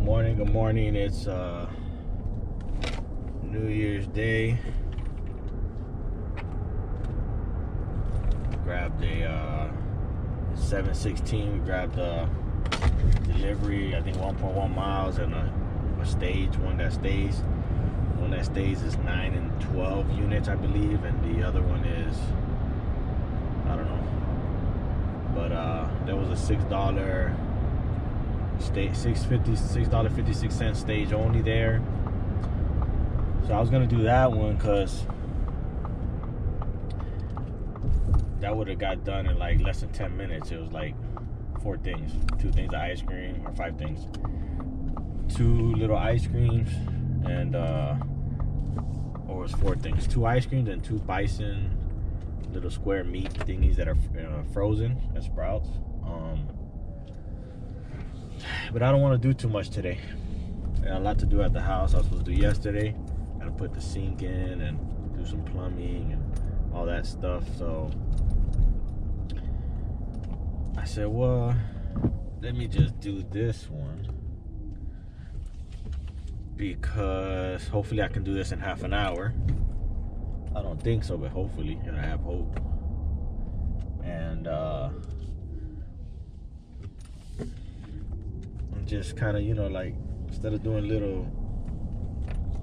Good morning. It's New Year's Day. Grabbed a 716. We grabbed a delivery, I think 1.1 miles, and a stage, one that stays. One that stays is 9 and 12 units, I believe, and the other one is, I don't know. But there was a $6 $6.56 stage only there. So I was gonna do that one because that would have got done in like less than 10 minutes. It was like 4 things, 2 things of ice cream, or 5 things, 2 little ice creams, and or it was 4 things, 2 ice creams and 2 bison little square meat thingies that are frozen at Sprouts. But I don't want to do too much today. I got a lot to do at the house. I was supposed to do yesterday. Gotta put the sink in and do some plumbing and all that stuff. So I said, well, let me just do this one, because hopefully I can do this in half an hour. I don't think so, but hopefully, and I have hope. And just kind of, you know, like, instead of doing little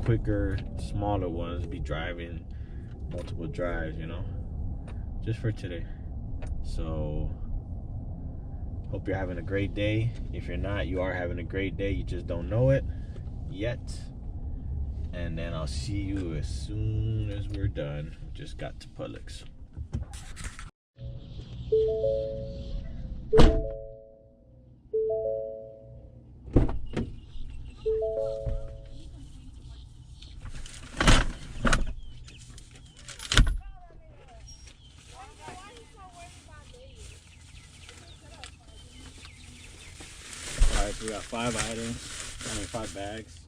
quicker, smaller ones, be driving multiple drives, you know, just for today. So hope you're having a great day. If you're not, you are having a great day, you just don't know it yet. And then I'll see you as soon as we're done. Just got to Publix. Alright, so we got 5 items, 5 bags.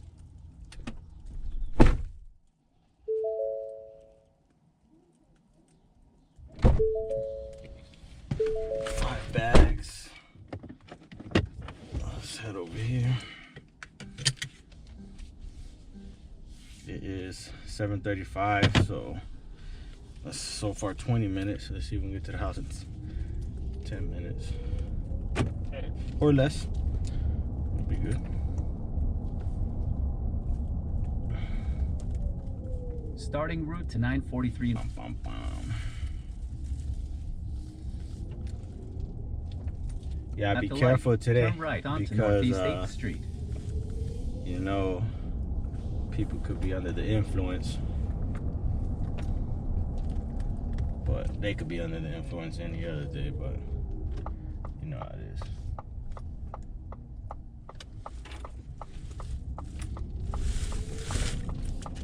Let's head over here. It is 7:35, so that's so far 20 minutes. Let's see if we can get to the house in 10 minutes. Or less. It'll be good. Starting route to 943. Bum, bum, bum. Yeah, be careful today, turn right onto because Northeast 8th Street. You know, people could be under the influence, but they could be under the influence any other day, but you know how it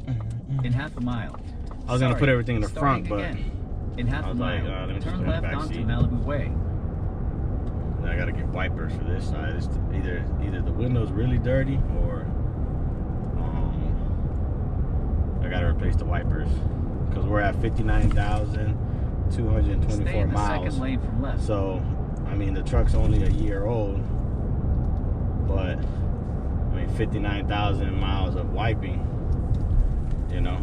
is. In half a mile. I was gonna put everything in the front, but in half a mile, turn left onto Malibu Way. I gotta get wipers for this side. It's either the window's really dirty, or I gotta replace the wipers, because we're at 59,224 miles. Second lane from left. So I mean, the truck's only a year old, but I mean 59,000 miles of wiping, you know.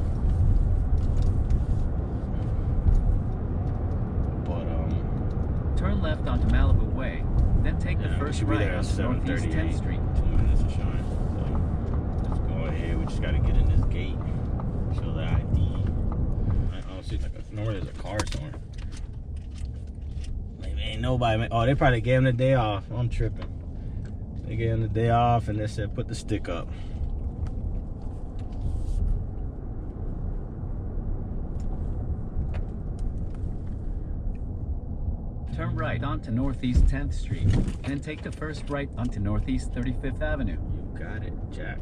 Turn left onto Malibu Way, then take the first right onto Northeast 10th Street. 2 minutes to shine. So let's go ahead. We just gotta get in this gate, show the ID. I don't see, like, normally there's a car somewhere. Maybe ain't nobody. Oh, they probably gave him the day off. I'm tripping. They gave him the day off and they said put the stick up. Turn right onto Northeast 10th Street, then take the first right onto Northeast 35th Avenue. You got it, Jack.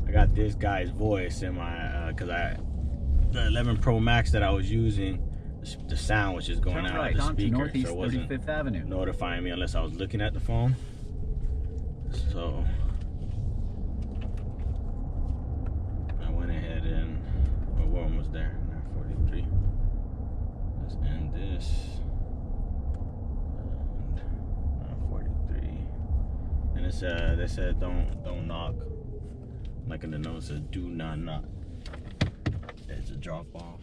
I got this guy's voice in my, the 11 Pro Max that I was using, the sound was just going out of the speaker, Northeast so it wasn't 35th Avenue. notifying me unless I was looking at the phone. So I went ahead and, well, we're almost there. 9:43. Let's end this. And 9:43. And it's they said don't knock. Like in the note, it says do not knock. It's a drop off.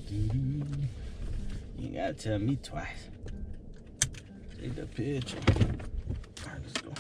You ain't gotta tell me twice. Take the picture. All right, let's go.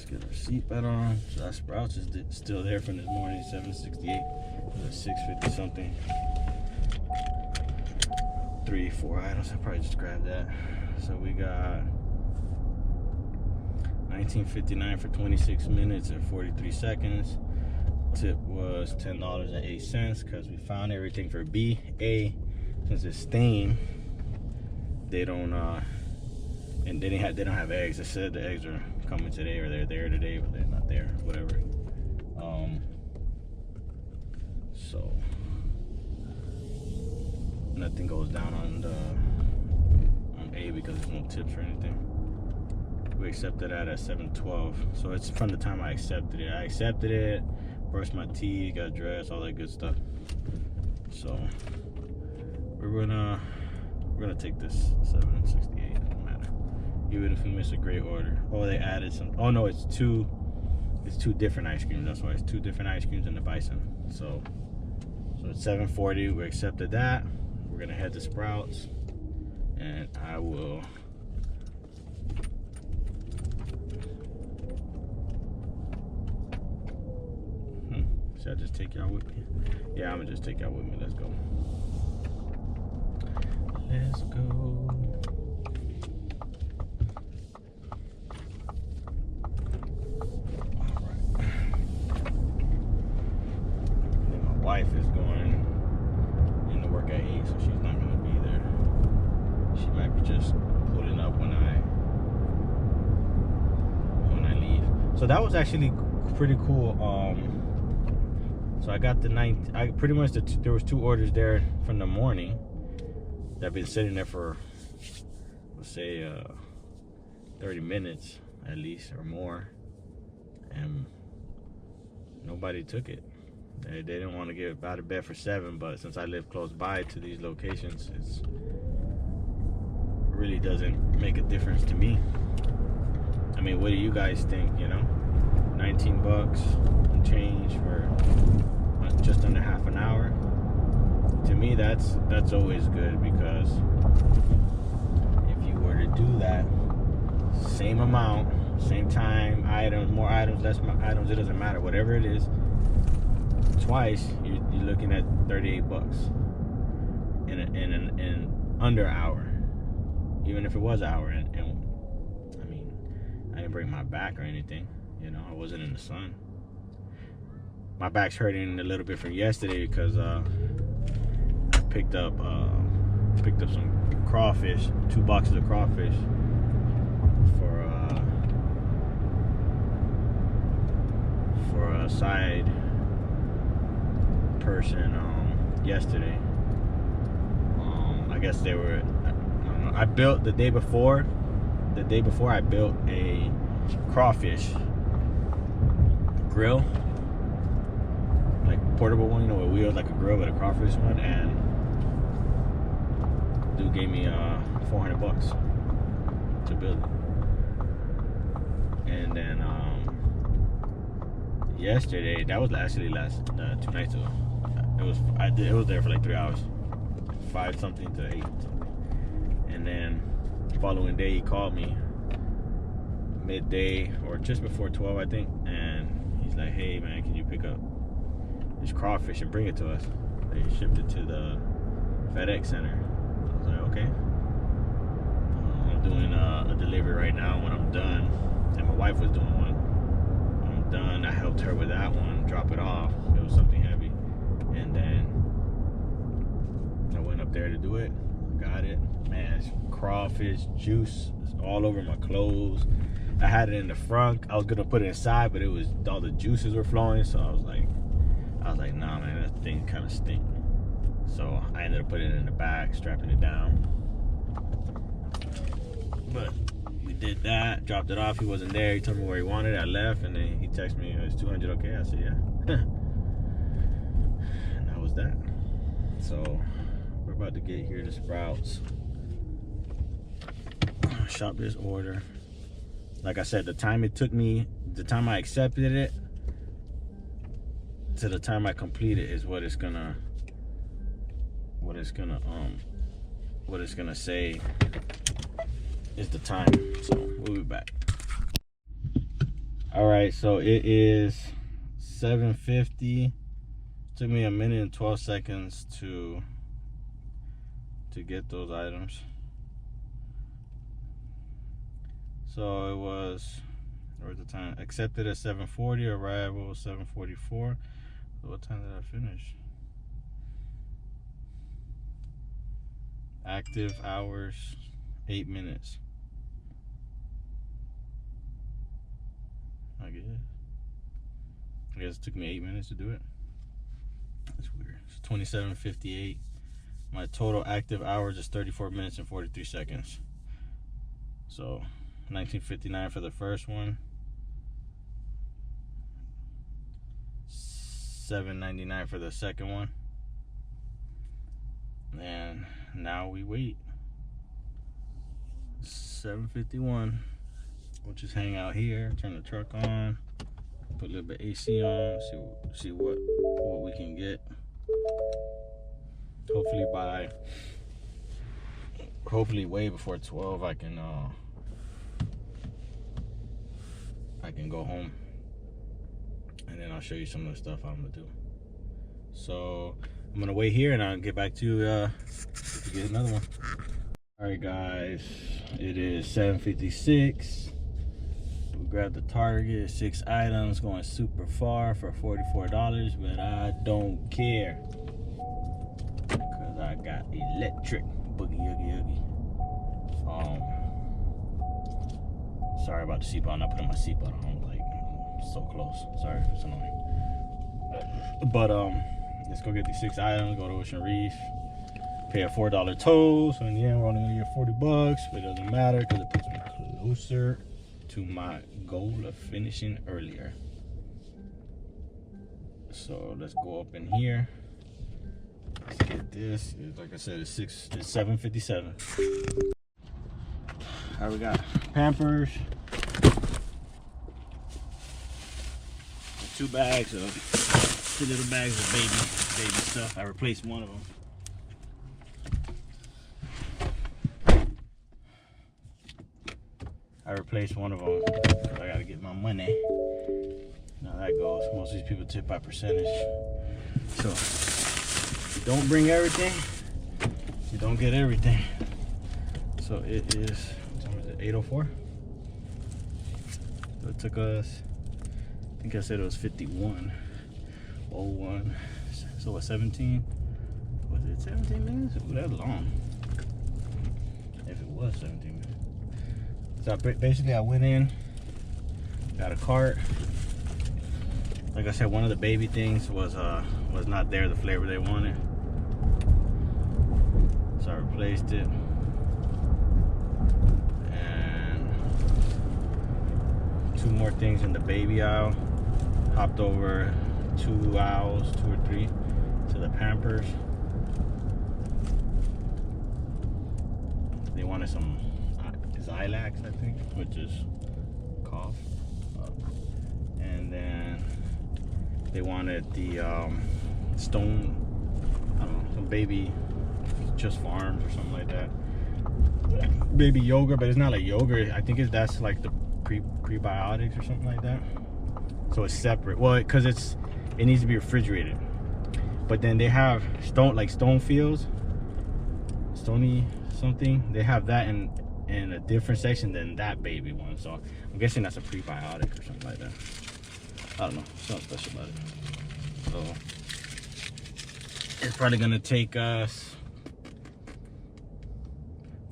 Get our seatbelt on. So our Sprouts is still there from this morning, 768. 650 something. 3-4 items. I probably just grabbed that. So we got $19.59 for 26 minutes and 43 seconds. Tip was $10.08 because we found everything for B. A, since it's stained, they don't and they don't have eggs. They said the eggs are coming today, or they're there today, but they're not there, whatever. So nothing goes down on A because there's no tips or anything. We accepted that at 7:12, so it's from the time I accepted it. I accepted it, brushed my teeth, got dressed, all that good stuff. So we're gonna take this 768. Doesn't matter. Even if we miss a great order. Oh, they added some. Oh no, it's two different ice creams. That's why it's 2 different ice creams in the bison. So it's 740. We accepted that. We're gonna head to Sprouts, and I will. Should I just take y'all with me? Yeah, I'm gonna just take y'all with me. Let's go. Let's go. Wife is going into work at 8, so she's not going to be there. She might be just pulling up when I leave. So that was actually pretty cool. So I got the 9. I pretty much there was 2 orders there from the morning that have been sitting there for, let's say 30 minutes at least or more, and nobody took it. They didn't want to get out of bed for 7, but since I live close by to these locations, it really doesn't make a difference to me. I mean, what do you guys think, you know? 19 bucks and change for just under half an hour. To me, that's always good, because if you were to do that, same amount, same time, items, more items, less items, it doesn't matter, whatever it is, twice, you're looking at 38 bucks in under an hour, even if it was an hour. And I mean, I didn't break my back or anything, you know. I wasn't in the sun. My back's hurting a little bit from yesterday because I picked up some crawfish, 2 boxes of crawfish for a side person yesterday. I guess they were, I don't know, I built the day before I built a crawfish grill, like portable one, you know, with wheels, like a grill, but a crawfish one, and dude gave me 400 bucks to build it. And then yesterday, that was actually 2 nights ago. It was there for like 3 hours, 5 something to 8 something. And then the following day he called me midday or just before 12, I think, and he's like, hey man, can you pick up this crawfish and bring it to us? They shipped it to the FedEx center. I was like, okay. I'm doing a delivery right now. When I'm done, and my wife was doing one. When I'm done, I helped her with that one, drop it off. It was something heavy. And then I went up there to do it. Got it. Man, it's crawfish juice all over my clothes. I had it in the front. I was gonna put it inside, but it was all the juices were flowing. So I was like, nah, man, that thing kind of stink. So I ended up putting it in the back, strapping it down. But we did that, dropped it off. He wasn't there. He told me where he wanted it. I left, and then he texted me, "It's 200 okay?" I said, "Yeah." And that was that. So we're about to get here to Sprouts. Shop this order. Like I said, the time it took me, the time I accepted it to the time I complete it is what it's gonna say is the time. So we'll be back. All right, so it is 7:50. Took me 1 minute and 12 seconds to get those items. So it was, where's the time? Accepted at 7:40, arrival 7:44. So what time did I finish? Active hours, 8 minutes. I guess it took me 8 minutes to do it. That's weird. It's 27:58. My total active hours is 34 minutes and 43 seconds. So 19:59 for the first one, 7:99 for the second one, and now we wait. 7:51. We'll just hang out here, turn the truck on, put a little bit AC on, see what we can get. Hopefully way before 12 I can go home, and then I'll show you some of the stuff I'm gonna do. So I'm gonna wait here, and I'll get back to you to get another one. All right, guys, it is 7:56. We grabbed the Target, 6 items, going super far for $44, but I don't care because I got electric boogie oogie. Sorry about the seatbelt. I'm not putting my seatbelt on. I'm like so close. Sorry, it's annoying. But let's go get these 6 items. Go to Ocean Reef. Pay a $4 toll. So in the end, we're only gonna get $40, but it doesn't matter because it puts me closer to my goal of finishing earlier. So let's go up in here. Let's get this. Like I said, it's 7:57. All right, we got Pampers. 2 bags of 2 little bags of baby stuff. I replaced one of them. I gotta get my money. Now that goes. Most of these people tip by percentage. So you don't bring everything, you don't get everything. So it is, what time is it? 8:04. So it took us, I think I said it was 51:01. So what, 17? Was it 17 minutes? Ooh, that was long. If it was 17 minutes. So basically I went in, got a cart. Like I said, one of the baby things was not there, the flavor they wanted. So I replaced it. And 2 more things in the baby aisle. Hopped over 2 aisles, 2 or 3, to the Pampers. They wanted some Zylax, I think, which is cough. And then they wanted the Stone, I don't know, some baby, just farms or something like that. Baby yogurt, but it's not like yogurt. I think that's like the prebiotics or something like that. So it's separate. Well, because it needs to be refrigerated. But then they have stone fields, stony something. They have that in a different section than that baby one. So I'm guessing that's a prebiotic or something like that. I don't know, something special about it. So it's probably gonna take us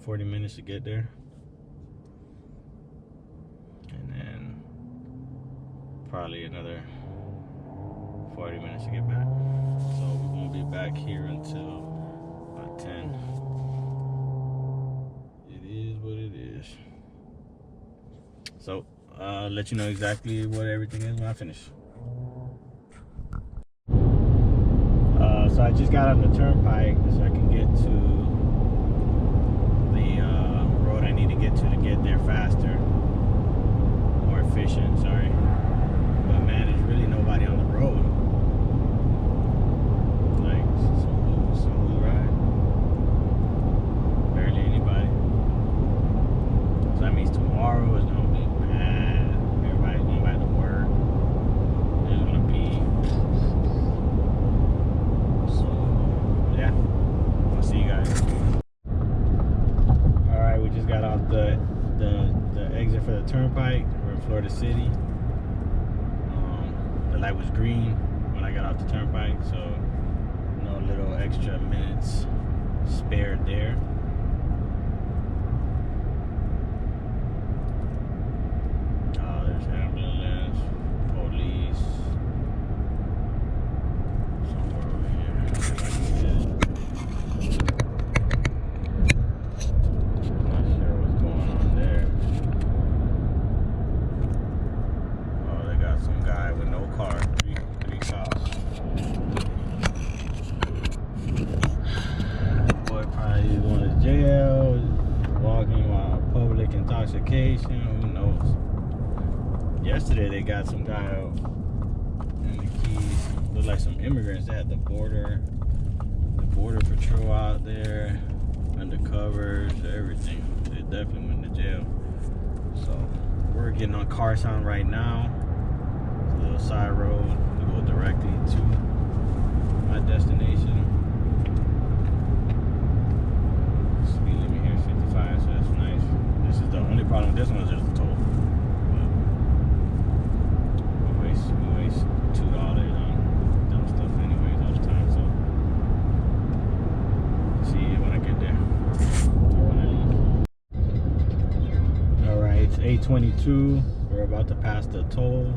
40 minutes to get there, and then probably another 40 minutes to get back. So we won't be back here until about 10. It is what it is. So I'll let you know exactly what everything is when I finish. So I just got on the turnpike so I can get to the road I need to get there faster, more efficient, sorry. But man, there's really nobody on the road. Like, smooth ride. Barely anybody. So that means tomorrow is gonna be bad. Everybody's going back to work. There's gonna be, so yeah, I'll see you guys. All right, we just got off the exit for the turnpike. We're in Florida City. The light was green when I got off the turnpike, so no little extra minutes spared there. Oh, there's ambulance, police, somewhere over here. Not sure what's going on there. Oh, they got some guy with no car, three cops. Boy probably going to jail, walking while public intoxication, who knows. Yesterday they got some guy out in the Keys, looked like some immigrants. They had the border patrol out there, undercovers, everything. They definitely went to jail. So we're getting on car sound right now. It's a little side road to go directly to my destination. Speed limit here is 55, so that's nice. This is the only problem with this one is there's a toll. But we waste $2 on dumb stuff anyways all the time, so see you when I get there. Or when I leave. Alright, it's 8:22. We're about to pass the toll.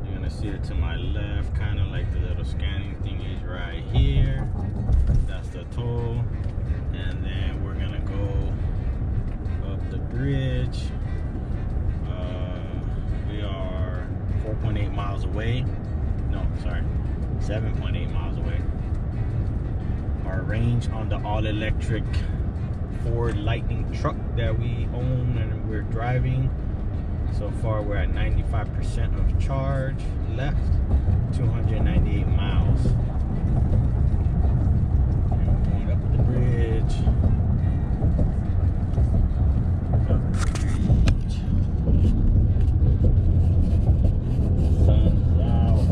You're gonna see it to my left, kind of like the little scanning thing is right here. That's the toll. And then we're gonna go up the bridge. We are 4.8 miles away. No, sorry, 7.8 miles away. Our range on the all-electric Ford Lightning truck that we own and we're driving, so far we're at 95% of charge left, 298 miles. And we're going up the bridge. Up the bridge. Sun's out.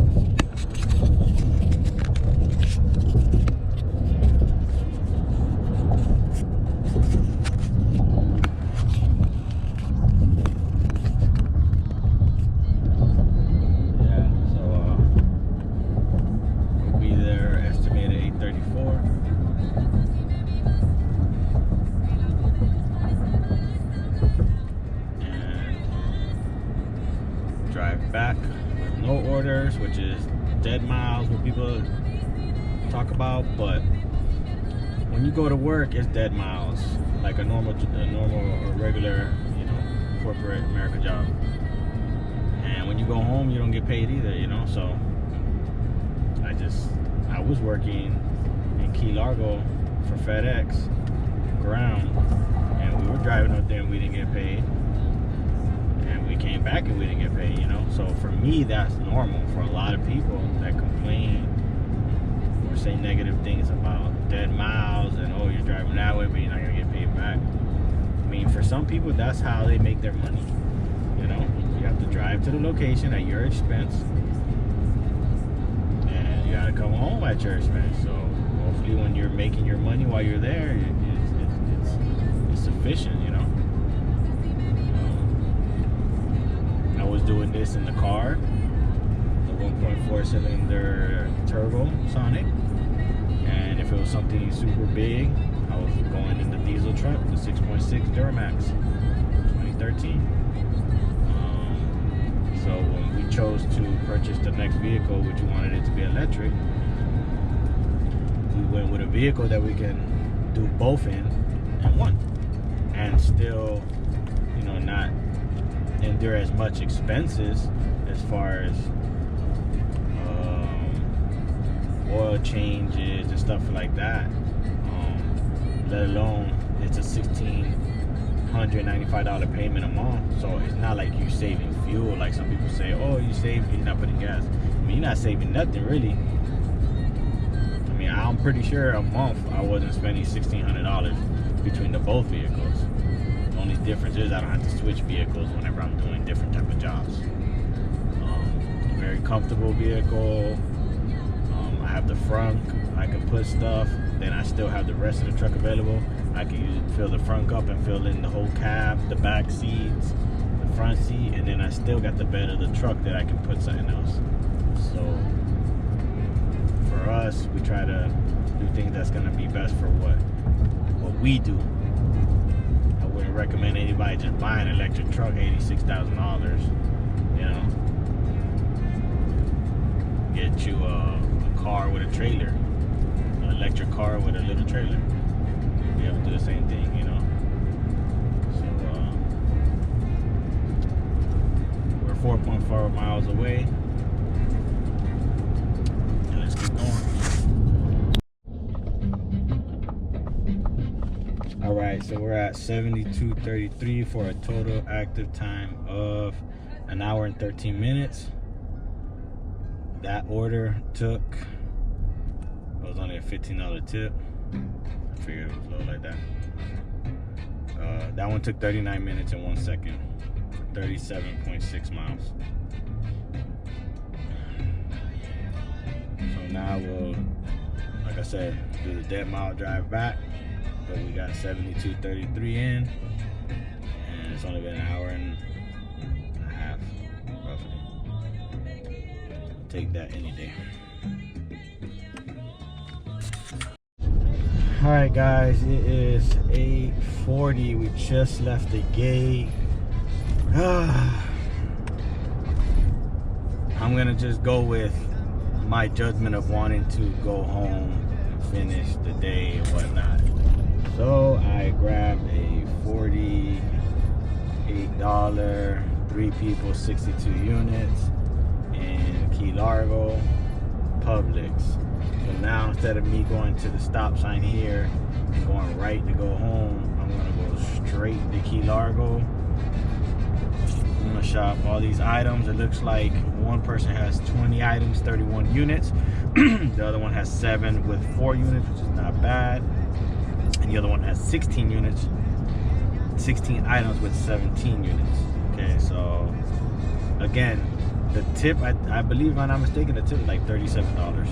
Back with no orders, which is dead miles, what people talk about. But when you go to work, it's dead miles, like a normal or regular, you know, corporate America job. And when you go home, you don't get paid either, you know. So I was working in Key Largo for FedEx ground, and we were driving up there and we didn't get paid. And we came back and we didn't get paid, you know. So for me, that's normal. For a lot of people that complain or say negative things about dead miles and, oh, you're driving that way but you're not gonna get paid back. I mean, for some people, that's how they make their money, you know. You have to drive to the location at your expense, and you gotta come home my church, man. So hopefully when you're making your money while you're there, it's sufficient, you know. I was doing this in the car, the 1.4 cylinder turbo sonic, and if it was something super big, I was going in the diesel truck, the 6.6 Duramax 2013. So when we chose to purchase the next vehicle, which we wanted it to be electric, we went with a vehicle that we can do both in one, and still, you know, not endure as much expenses as far as oil changes and stuff like that. Let alone it's a $1,695 payment a month, so it's not like you're saving fuel like some people say. Oh, you save, you're not putting gas. I mean, you're not saving nothing really. I mean, I'm pretty sure a month I wasn't spending $1,600 between the both vehicles. The only difference is I don't have to switch vehicles whenever I'm doing different type of jobs. A very comfortable vehicle. I have the front, I can put stuff, then I still have the rest of the truck available. I can use it, fill the front up and fill in the whole cab, the back seats, the front seat, and then I still got the bed of the truck that I can put something else. So for us, we try to do things that's gonna be best for what we do. I wouldn't recommend anybody just buy an electric truck, $86,000, you know. Get you a car with a trailer, an electric car with a little trailer. We have to do the same thing, you know. So we're 4.4 miles away, and let's keep going. All right, so we're at 72:33 for a total active time of 1 hour and 13 minutes. That order took, it was only a $15 tip. I figured it was low like that. That one took 39 minutes and 1 second for 37.6 miles. So now we'll, like I said, do the dead mile drive back, but we got 72:33 in, and it's only been 1 hour and a half, roughly. Take that any day. All right, guys, it is 8:40. We just left the gate. I'm gonna just go with my judgment of wanting to go home and finish the day and whatnot. So I grabbed a $48, 3 people, 62 units in Key Largo, Publix. So now instead of me going to the stop sign here and going right to go home, I'm gonna go straight to Key Largo. I'm gonna shop all these items. It looks like one person has 20 items, 31 units. The other one has 7 with 4 units, which is not bad. And the other one has 16 units, 16 items with 17 units. Okay, so again, the tip, I believe, if I'm not mistaken, the tip is like $37.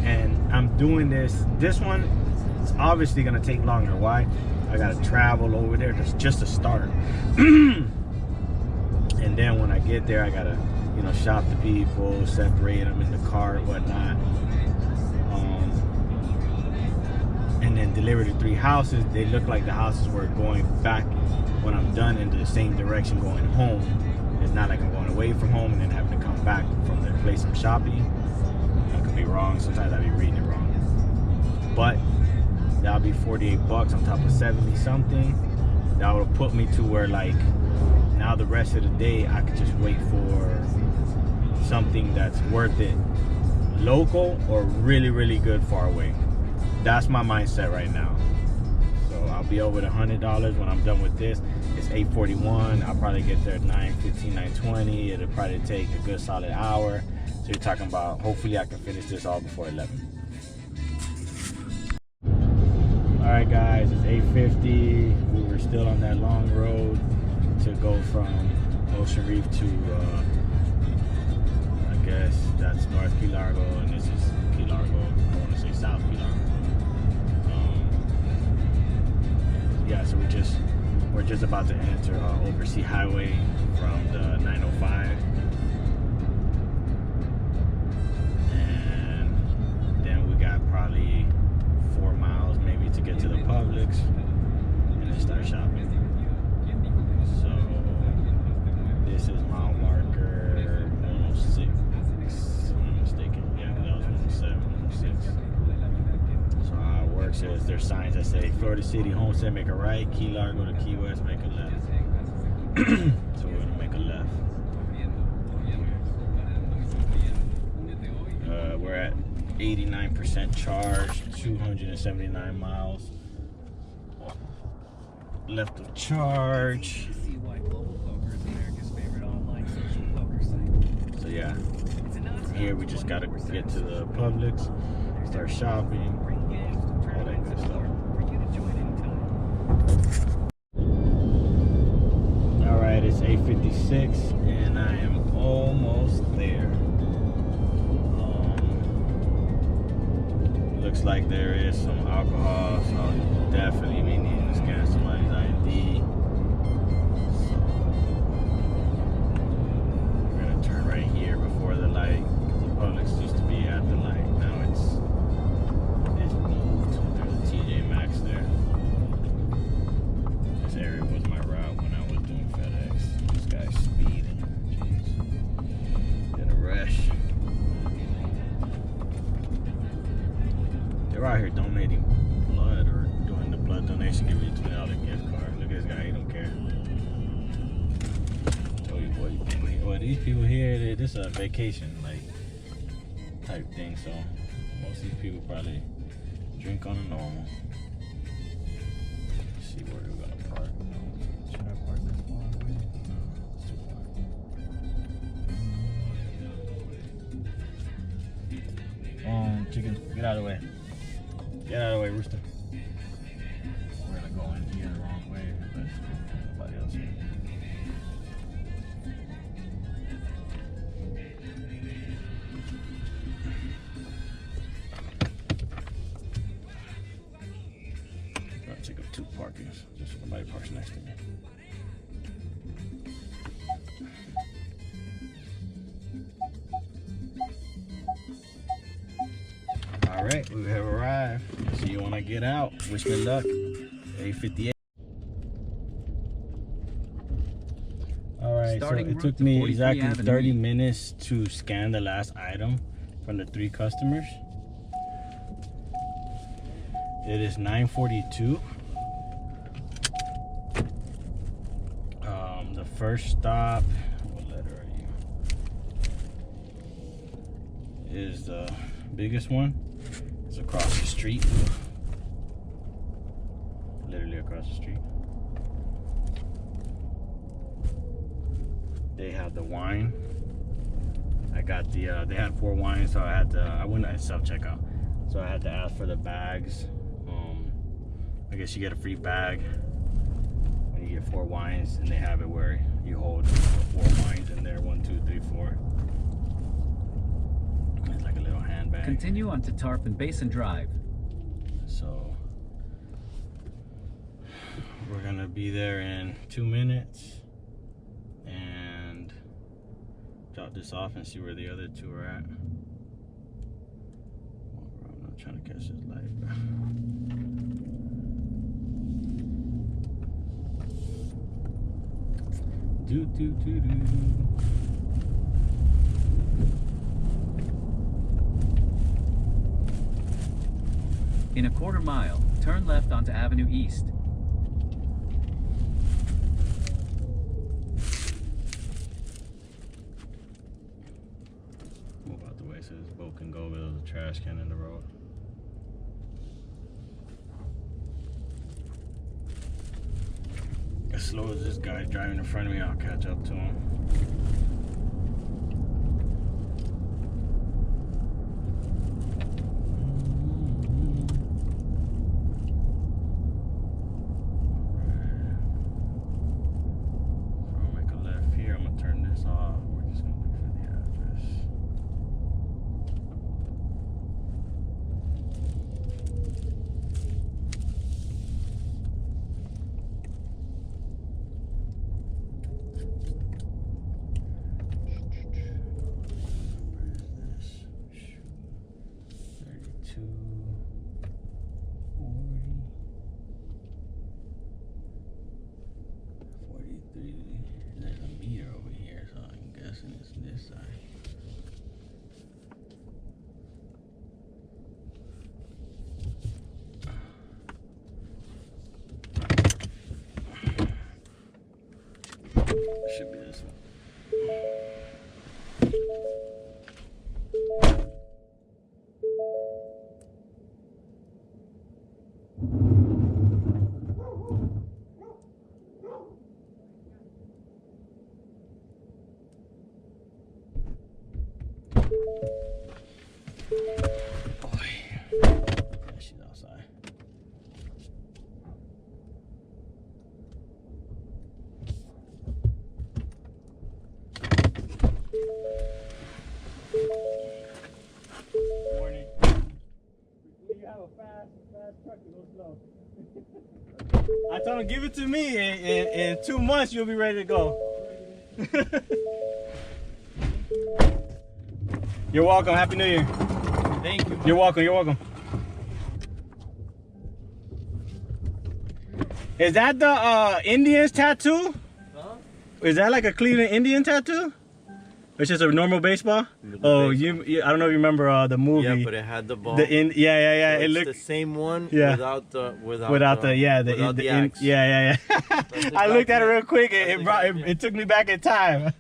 And I'm doing this one is obviously gonna take longer. Why? I gotta travel over there just to start. And then when I get there, I gotta, you know, shop the people, separate them in the car and whatnot. And then deliver to 3 houses. They look like the houses were going back when I'm done into the same direction going home. It's not like I'm going away from home and then having to come back from the place I'm shopping. I could be wrong. Sometimes I'll be reading it wrong. But that'll be $48 on top of 70 something. That would put me to where, like, now the rest of the day I could just wait for something that's worth it, local or really, really good far away. That's my mindset right now. So I'll be over the $100 when I'm done with this. It's 8:41. I'll probably get there at 9:15, 9:20. It'll probably take a good solid hour. So you're talking about, hopefully I can finish this all before 11. All right, guys, it's 8:50. We were still on that long road to go from Ocean Reef to, I guess that's North Key Largo, and South Key Largo. Yeah, so we're just about to enter Oversea Highway from the 905, and then we got probably 4 miles maybe to get to the Publix, and then start shopping. So this is mile marker 106, if I'm not mistaken. Yeah, that was 107, 106. So how it works is there's signs that say Florida City, Homestead, make a right, Key Largo to Key West, make a left. So we're gonna make a left. We're at 89% charged, 279 miles left of charge. So yeah, from here we just gotta get to the Publix, start shopping, all that good stuff. All right, it's 8:56 and I am almost there. Looks like there is some alcohol, so I'll definitely be needing to scan somebody's ID. So we're gonna turn right here before the light. The Publix used to be at the light. Now it's moved. There's a TJ Maxx there. This area was my route when I was doing FedEx. This guy's speeding. Jeez. In a rush. They're out here donating blood or doing the blood donation, give you a $20 gift card. Look at this guy, he don't care. Told you, boy, these people here, this is a vacation like type thing, so most of these people probably drink on a normal. Let's see where we're gonna park. Should I park this far away? No, it's too far. Chicken, get out of the way. Get out of the way, rooster. We're gonna go in here the wrong way, but nobody else here. I'll take up 2 parkings, just so nobody parks next to me. All right, we have arrived. See you when I get out. Wish me luck. 8:58. All right, so it took me exactly 30 minutes to scan the last item from the 3 customers. It is 9:42. The first stop, what letter are you? Is the biggest one. It's across the street. Literally across the street. They had the wine. I got the they had 4 wines, so I went at self-checkout. So I had to ask for the bags. I guess you get a free bag when you get 4 wines, and they have it where you hold 4 wines in there, 1, 2, 3, 4. It's like a little handbag. Continue onto Tarpon Basin Drive. So we're gonna be there in 2 minutes and drop this off and see where the other 2 are at. Oh, bro, I'm not trying to catch this light, bro. Do. In a quarter mile, turn left onto Avenue East. Move out the way so this boat can go over. There's a trash can in the road. As slow as this guy's driving in front of me, I'll catch up to him. I'll make a left here. I'm gonna turn this off. We're just gonna look for the address. should be this one. She's outside. Morning. You have a fast truck to go slow. I told him, give it to me. In 2 months, you'll be ready to go. You're welcome. Happy New Year. Thank you. You're welcome. You're welcome. Is that the Indians tattoo? Huh? Is that like a Cleveland Indian tattoo? It's just a normal baseball? Oh, you I don't know if you remember the movie. Yeah, but it had the ball. Yeah. So it looked the same one. Yeah. Without the axe. Yeah. I looked at it real quick. It took me back in time.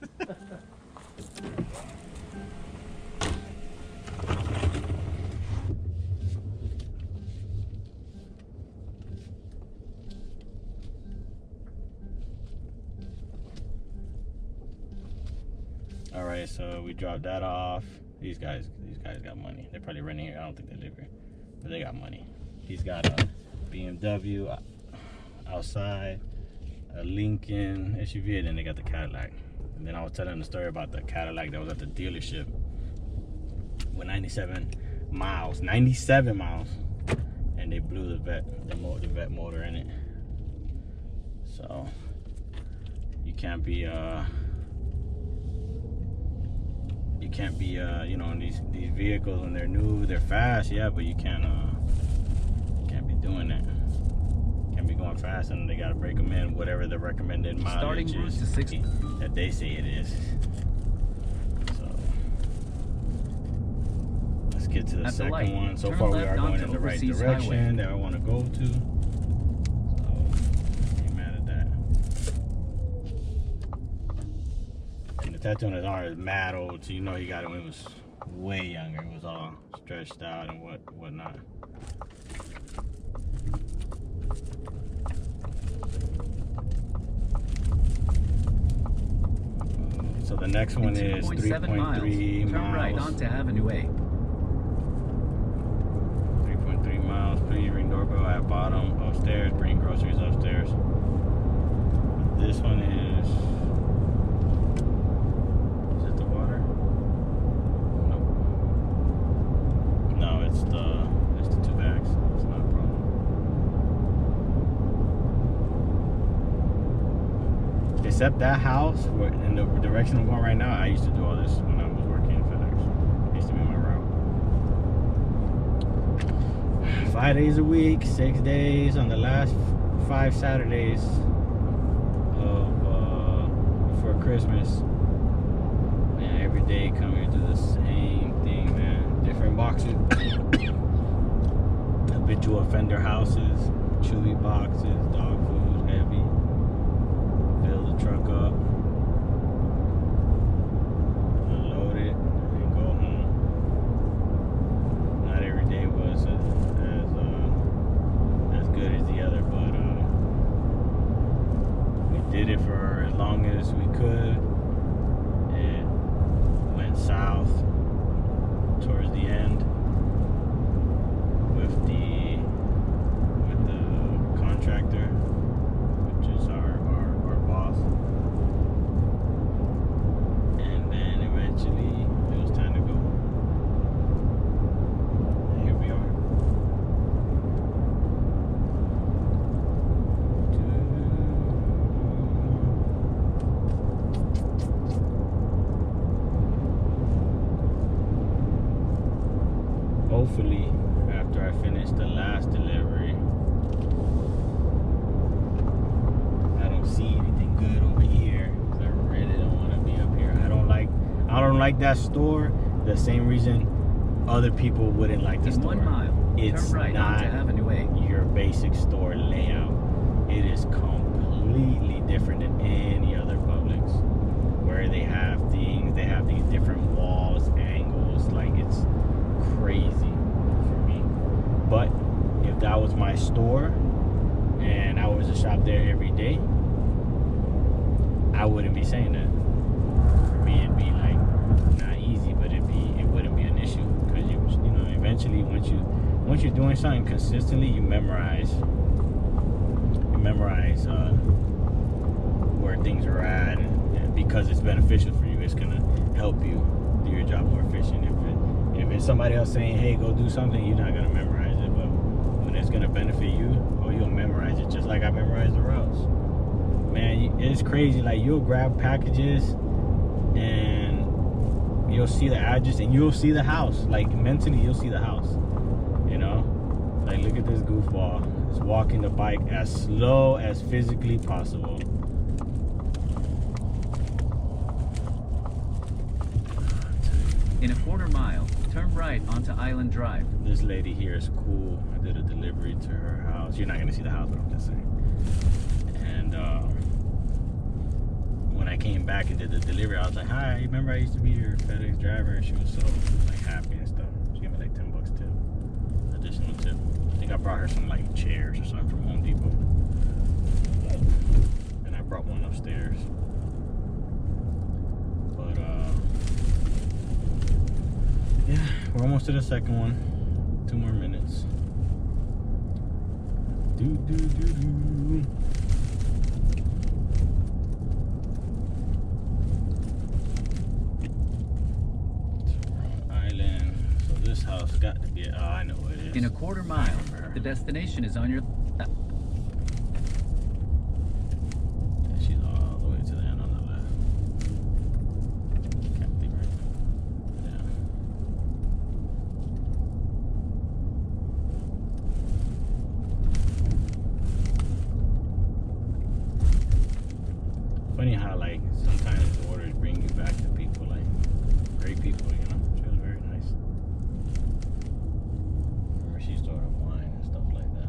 All right, so we dropped that off. These guys got money. They're probably renting here. I don't think they live here, but they got money. He's got a BMW outside, a Lincoln SUV, and then they got the Cadillac. And then I was telling the story about the Cadillac that was at the dealership with 97 miles, and they blew the vet motor in it. So you can't be you know, in these vehicles when they're new, they're fast, yeah, but you can't be doing that. Can't be going fast, and they gotta break them in whatever the recommended mileage is that they say it is. So let's get to the second one. So far we are going in the right direction that I want to go to. The tattoo on his arm is mad old, so you know he got it when he was way younger. It was all stretched out and whatnot. So the next one is 3.3 miles. Turn right onto Avenue A. 3.3 miles. Please ring doorbell at bottom upstairs. Bring groceries upstairs. This one is. It's the 2 bags. It's not a problem. Except that house, in the direction I'm going right now, I used to do all this when I was working in FedEx. It used to be my route. 5 days a week, 6 days on the last 5 Saturdays before Christmas. Man, every day come here to the same thing, man. Different boxes. Habitual offender houses, chewy boxes, dog food, heavy. Fill the truck up, unload it, and go home. Not every day was as good as the other, but we did it for as long as we could. It went south towards the end with the contractor, which is our boss, and then eventually it was time to go, and here we are. Hopefully, after I finish the last delivery, I don't see anything good over here. I really don't want to be up here. I don't like that store. The same reason other people wouldn't like the store. 1 mile. It's turn right not onto Avenue A. your basic store layout. It is completely different than any other Publix. where they have things. They have these different walls, angles. Like, it's crazy for me. But if that was my store and I was to shop there every day, I wouldn't be saying that. For me, it'd be like not easy, but it wouldn't be an issue, because you know, eventually once you're doing something consistently, you memorize where things are at, and because it's beneficial for you, it's gonna help you do your job more efficient. If it's somebody else saying, hey, go do something, you're not gonna memorize it. But when it's gonna benefit you, you'll memorize it, just like I memorized the routes. Man, it's crazy. Like, you'll grab packages and you'll see the address and you'll see the house. Like, mentally, you'll see the house. You know, like, look at this goofball. It's walking the bike as slow as physically possible. In a quarter mile, turn right onto Island Drive. This lady here is cool. I did a delivery to her house. You're not gonna see the house, but I'm just saying. And when I came back and did the delivery, I was like, hi, remember I used to be your FedEx driver? And she was so like happy and stuff. She gave me like $10 tip, additional tip. I think I brought her some like chairs or something from Home Depot. And I brought one upstairs. But yeah, we're almost to the second one. 2 more minutes. Do. Island. So this house got to be. Oh, I know what it is. In a quarter mile, the destination is on your left. She's all the way to the end on the left. Can't be right. Yeah. Funny how, like, sometimes orders bring you back to people, like great people, you know. She was very nice. Remember, she used to order wine and stuff like that.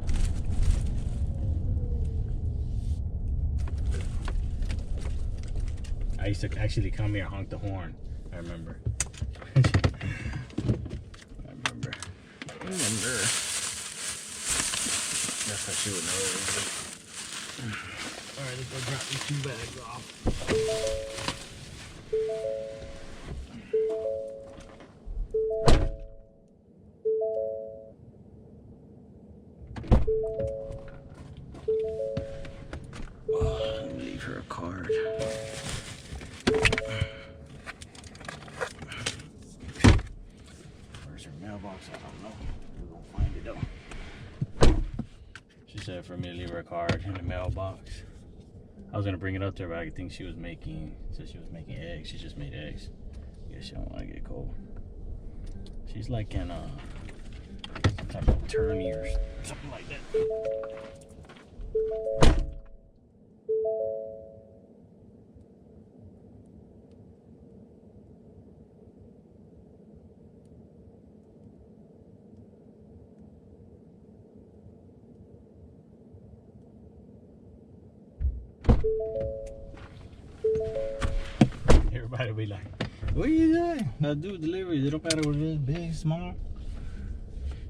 I used to actually come here and honk the horn. I remember. I remember. That's how she would know it. Alright, let's go drop these 2 bags off. Leave her a card. Where's her mailbox? I don't know. We're gonna find it though. She said for me to leave her a card in the mailbox. I was gonna bring it up to her, but I think she was making. Said she was making eggs. She just made eggs. I guess she don't want to get cold. She's like in some type of attorney or something like that. Everybody will be like, what are you doing? I do deliveries. It don't matter what it is, big, small.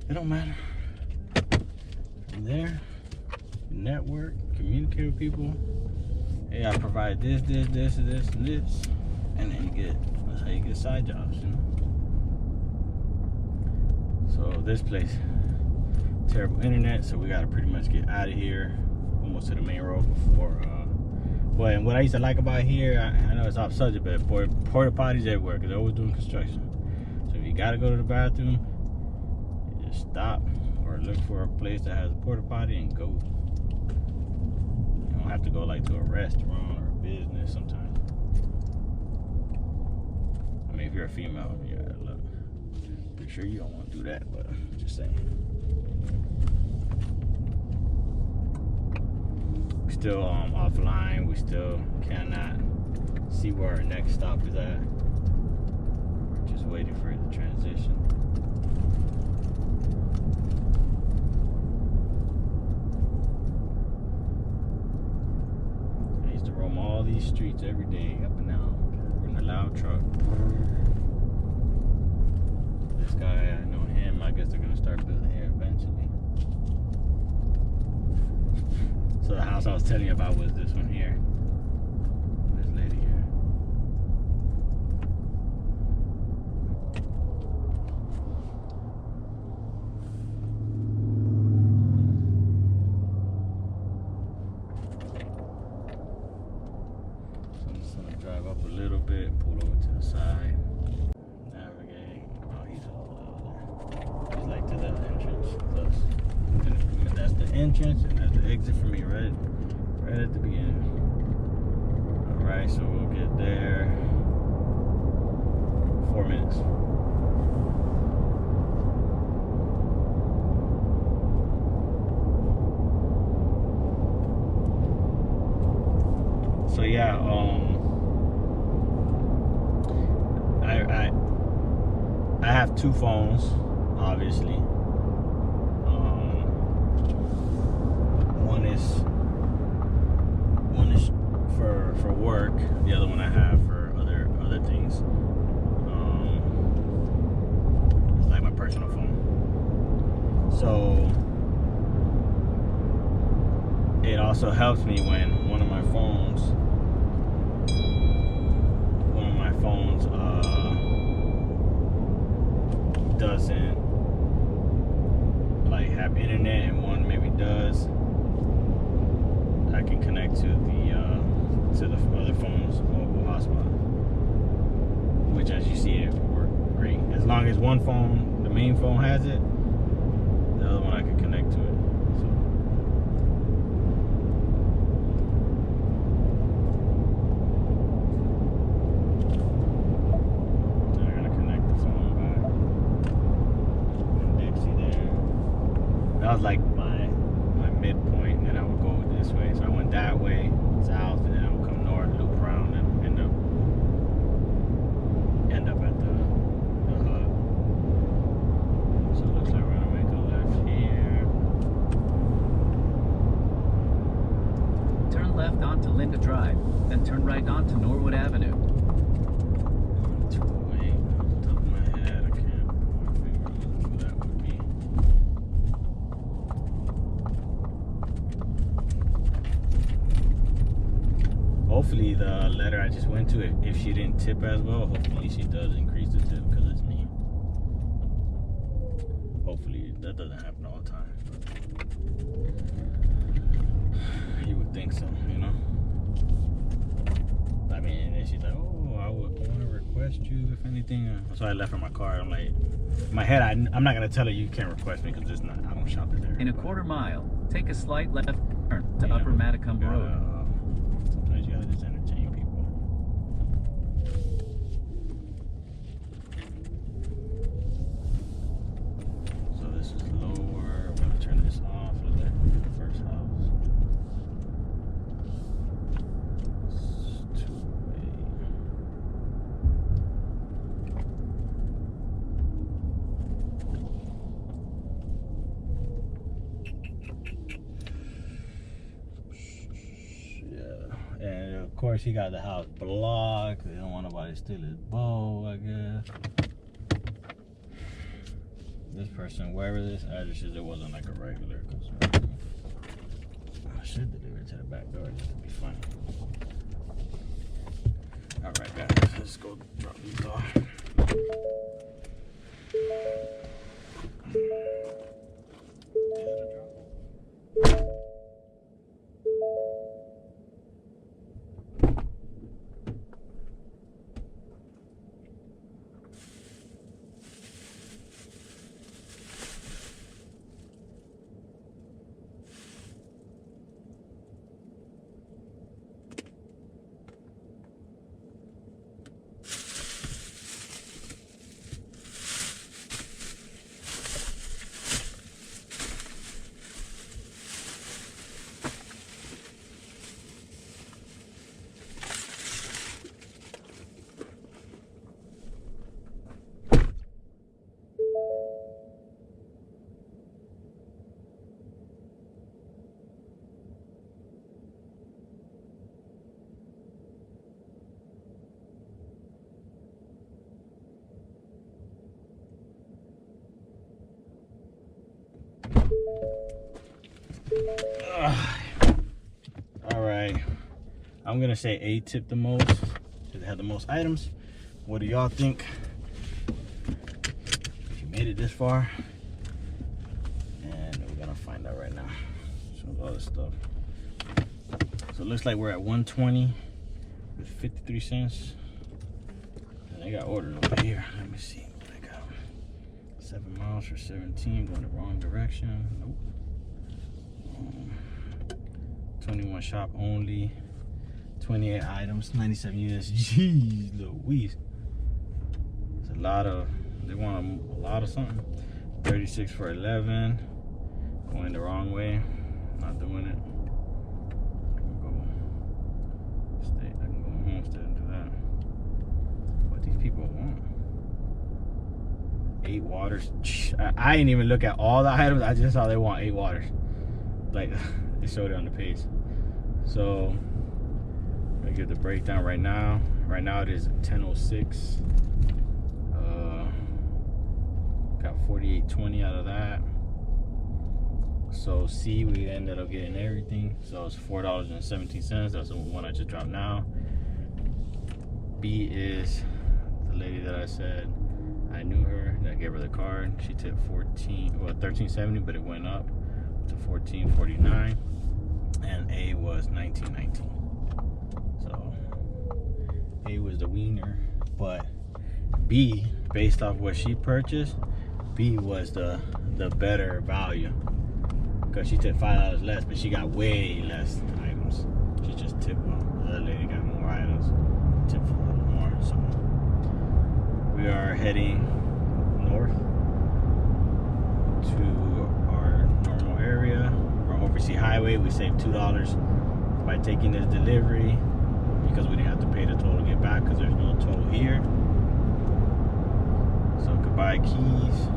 It don't matter. From there, network, communicate with people. Hey, I provide this, and this. And then that's how you get side jobs, you know? So this place, terrible internet, so we gotta pretty much get out of here, almost to the main road before, But and what I used to like about here, I know it's off subject, but porta potties everywhere because they're always doing construction. So if you gotta go to the bathroom, you just stop or look for a place that has a porta potty and go. You don't have to go like to a restaurant or a business sometimes. I mean, if you're a female, you gotta look. Pretty sure you don't want to do that, but just saying. We're still offline. We still cannot see where our next stop is at. We're just waiting for it to transition. I used to roam all these streets every day, up and down. loud truck. This guy, I know him. I guess they're gonna start building here eventually. So the house I was telling you about was this one here. This lady here. So I'm just gonna drive up a little bit, pull over to the side, navigate. Oh, he's all over there. He's like to the entrance. That's the entrance, and that's the exit for me, right at the beginning. All right, so we'll get there. 4 minutes. So yeah, I have 2 phones, obviously. One is for work. The other one I have for other things. It's like my personal phone. So it also helps me when one of my phones doesn't like have internet and one maybe does. I can connect to the other phone's mobile hotspot, which, as you see, it will work great. As long as one phone, the main phone, has it, the other one I can connect to it. So. I'm gonna connect the phone back. And Dixie there. That was like my midpoint, and then I would go this way. So I went that way, south, and then I would come north, loop around, and end up at the hub. So it looks like we're gonna make a left here. Turn left onto Linda Drive, then turn right onto Norwood Avenue. Hopefully the letter I just went to, if she didn't tip as well, hopefully she does increase the tip because it's me. Hopefully that doesn't happen all the time. You would think so, you know? I mean, and then she's like, oh, I want to request you if anything. So I left her my card. I'm like, in my head, I'm not going to tell her you can't request me because I don't shop it there. In a quarter mile, take a slight left turn to Upper Matacumba Road. Sometimes you gotta just entertain people. So this is lower. I'm gonna turn this off. Look like the first house. It's 2-way. And of course he got the house blocked. They don't want nobody to steal his bow, I guess. This person, wherever this address is, it wasn't like a regular customer. I should deliver it to the back door just to be funny. Alright guys, let's go drop these off. Is it a drop? All right, I'm gonna say A tipped the most because they had the most items. What do y'all think? If you made it this far, and we're gonna find out right now. So all this stuff. So it looks like we're at 120 with 53 cents. And they got ordered over here. Let me see what I got. 7 miles for 17, going the wrong direction. Nope. 21 shop only. 28 items, 97 units. Jeez Louise. It's a lot of, they want a lot of something. 36 for 11. Going the wrong way. Not doing it. I can go homestead and do that. What these people want? 8 waters. I didn't even look at all the items. I just saw they want 8 waters. Like they showed it on the page. So I give the breakdown right now. Right now it is 10:06. Got 48.20 out of that. So C, we ended up getting everything. So it's $4.17. That's the one I just dropped now. B is the lady that I said I knew her. I gave her the card. She tipped $13.70, but it went up to $14.49. And A was $19.19. So A was the wiener, but B, based off what she purchased, B was the better value. Because she tipped $5 less, but she got way less items. She just tipped well. The other lady got more items, tipped for a little more. So we are heading north to our normal area. We're on Overseas Highway. We saved $2 by taking this delivery because we didn't have to pay the toll to get back because there's no toll here. So goodbye Keys,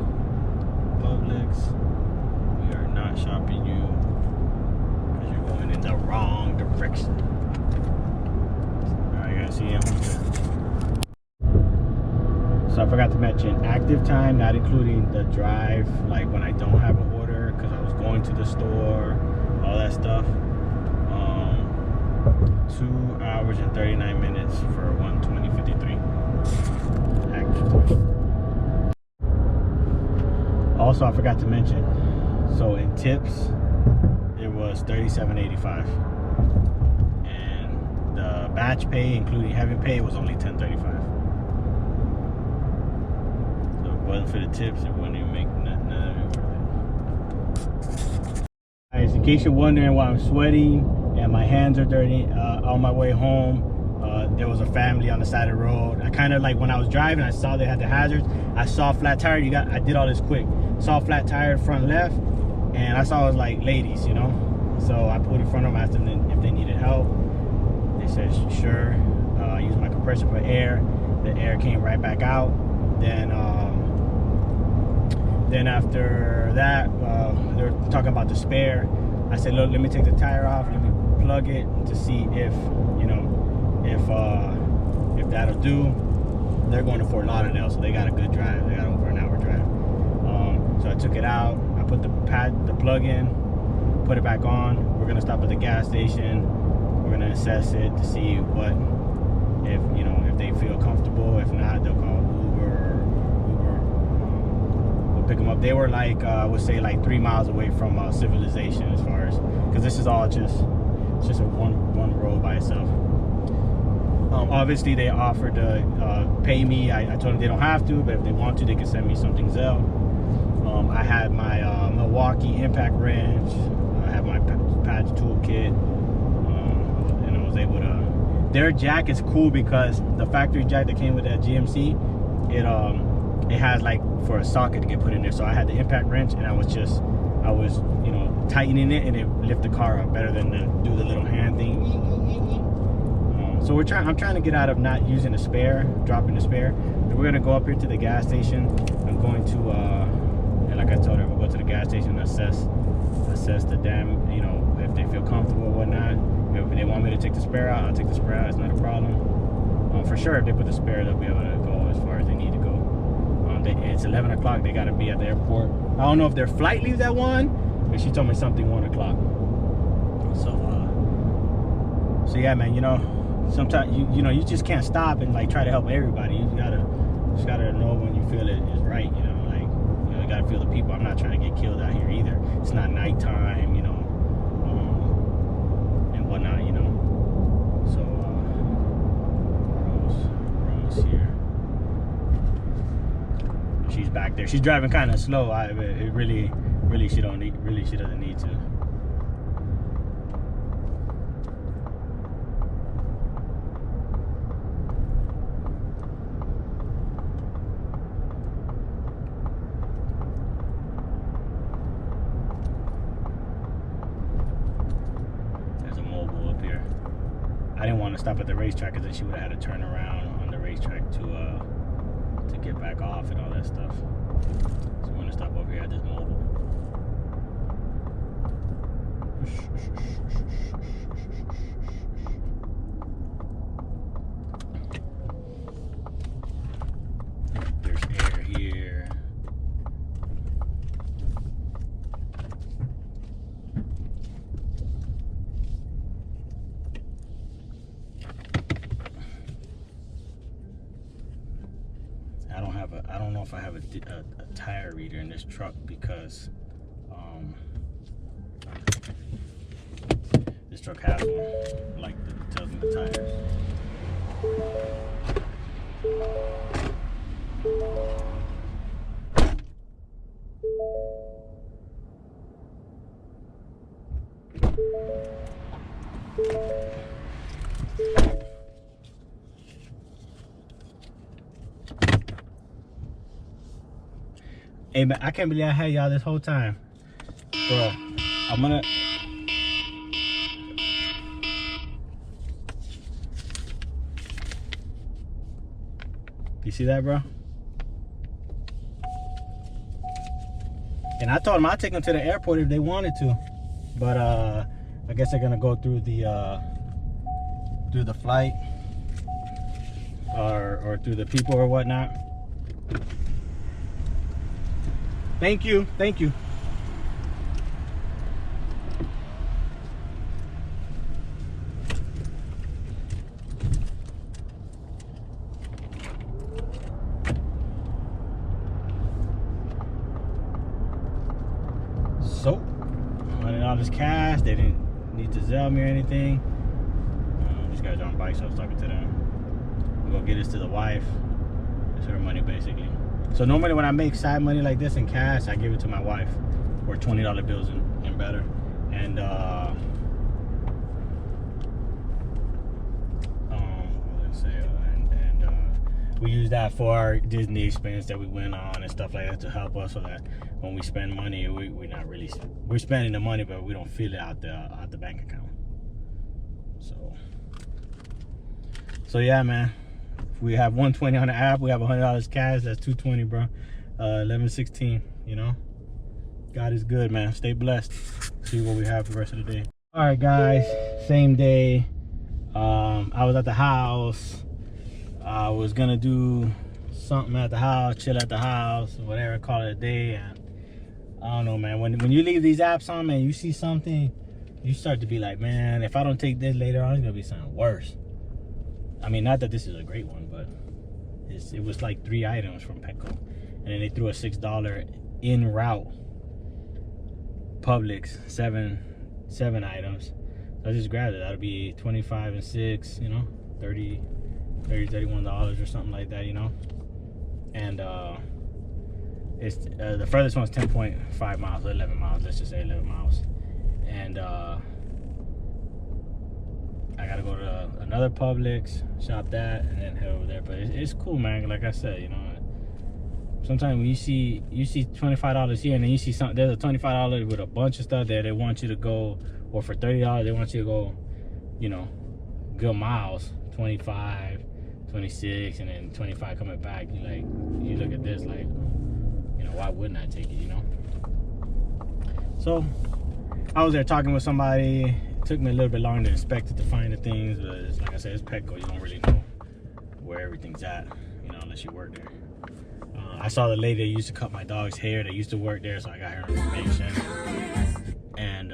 Publix. We are not shopping you because you're going in the wrong direction. Alright, guys, see you. So I forgot to mention active time, not including the drive, like when I don't have an order because I was going to the store, all that stuff. 2 hours and 39 minutes for 1:20:53 active time. Also, I forgot to mention, so in tips, it was $37.85, and the batch pay, including heavy pay, was only $10.35. So if it wasn't for the tips, it wouldn't even make none of it worth it. Guys, in case you're wondering why I'm sweating and my hands are dirty, on my way home, there was a family on the side of the road. I kind of like, when I was driving, I saw they had the hazards. I saw flat tire. I did all this quick. Saw flat tire front left, and I saw it was like ladies, you know. So I pulled in front of them, asked them if they needed help. They said sure. I used my compressor for air. The air came right back out. Then after that, they were talking about the spare. I said, look, let me take the tire off. Let me plug it to see if, you know, if that'll do. They're going to Fort Lauderdale, so they got a good drive. They got over an hour drive. So I took it out. I put the plug in, put it back on. We're gonna stop at the gas station. We're gonna assess it to see what, if they feel comfortable. If not, they'll call Uber. We'll pick them up. They were like, I would say like 3 miles away from civilization, as far as, because this is all just a one road by itself. Obviously, they offered to pay me. I told them they don't have to, but if they want to, they can send me something Zelle. I had my Milwaukee impact wrench. I have my patch toolkit, and I was able to. Their jack is cool because the factory jack that came with that GMC, it has like for a socket to get put in there. So I had the impact wrench, and I was tightening it, and it lift the car up better than to do the little hand thing. So I'm trying to get out of not using a spare, dropping the spare. And we're gonna go up here to the gas station. I'm going to, and like I told her, we'll go to the gas station and assess the dam, if they feel comfortable or whatnot. If they want me to take the spare out, I'll take the spare out. It's not a problem. For sure, if they put the spare, they'll be able to go as far as they need to go. It's 11 o'clock. They gotta be at the airport. I don't know if their flight leaves at 1, but she told me something 1 o'clock. So yeah, man. You know, sometimes you just can't stop and like try to help everybody. You just gotta know when you feel it is right. You know, like you gotta feel the people. I'm not trying to get killed out here either. It's not nighttime, you know, and whatnot. You know. So Rose here. She's back there. She's driving kind of slow. She doesn't need to. There's a mobile up here. I didn't want to stop at the racetrack because then she would have had to turn around on the racetrack to get back off and all that stuff. So I'm gonna stop over here at this mobile. There's air here. I don't know if I have a tire reader in this truck because this truck has one, like it tells me the tires. Hey man, I can't believe I had y'all this whole time. Bro, I'm gonna... You see that, bro? And I told them I'd take them to the airport if they wanted to. But I guess they're gonna go through the flight or through the people or whatnot. Thank you, thank you. So, $100 cash. They didn't need to Zelle me or anything. These guys are on bikes, so I was talking to them. We're gonna get this to the wife. It's her money, basically. So normally when I make side money like this in cash, I give it to my wife, or $20 bills and better. And we use that for our Disney experience that we went on and stuff like that to help us, so that when we spend money, we're spending the money, but we don't feel it out the bank account. So yeah, man. We have $120 on the app. We have $100 cash. That's $220, bro. 11/16. You know, God is good, man. Stay blessed. See what we have for the rest of the day. All right, guys. Same day. I was at the house. I was gonna do something at the house, chill at the house, whatever, call it a day. And I don't know, man. When you leave these apps on, man, you see something, you start to be like, man, if I don't take this later on, it's gonna be something worse. I mean, not that this is a great one, but it was like 3 items from Petco, and then they threw a $6 in route Publix 7 items. So I just grabbed it. That'll be 25 and 6, you know, $31 or something like that, you know. And it's the furthest one's 10.5 miles, 11 miles. Let's just say 11 miles, and I gotta go to another Publix, shop that, and then head over there. But it's cool, man. Like I said, you know, sometimes when you see $25 here, and then you see something, there's a $25 with a bunch of stuff there. They want you to go, or for $30 they want you to go, you know, good miles, 25, 26, and then 25 coming back. You look at this like, you know, why wouldn't I take it, you know? So I was there talking with somebody. It took me a little bit longer than expected to find the things, but it's, like I said, it's Petco. You don't really know where everything's at, you know, unless you work there. I saw the lady that used to cut my dog's hair that used to work there, so I got her information. And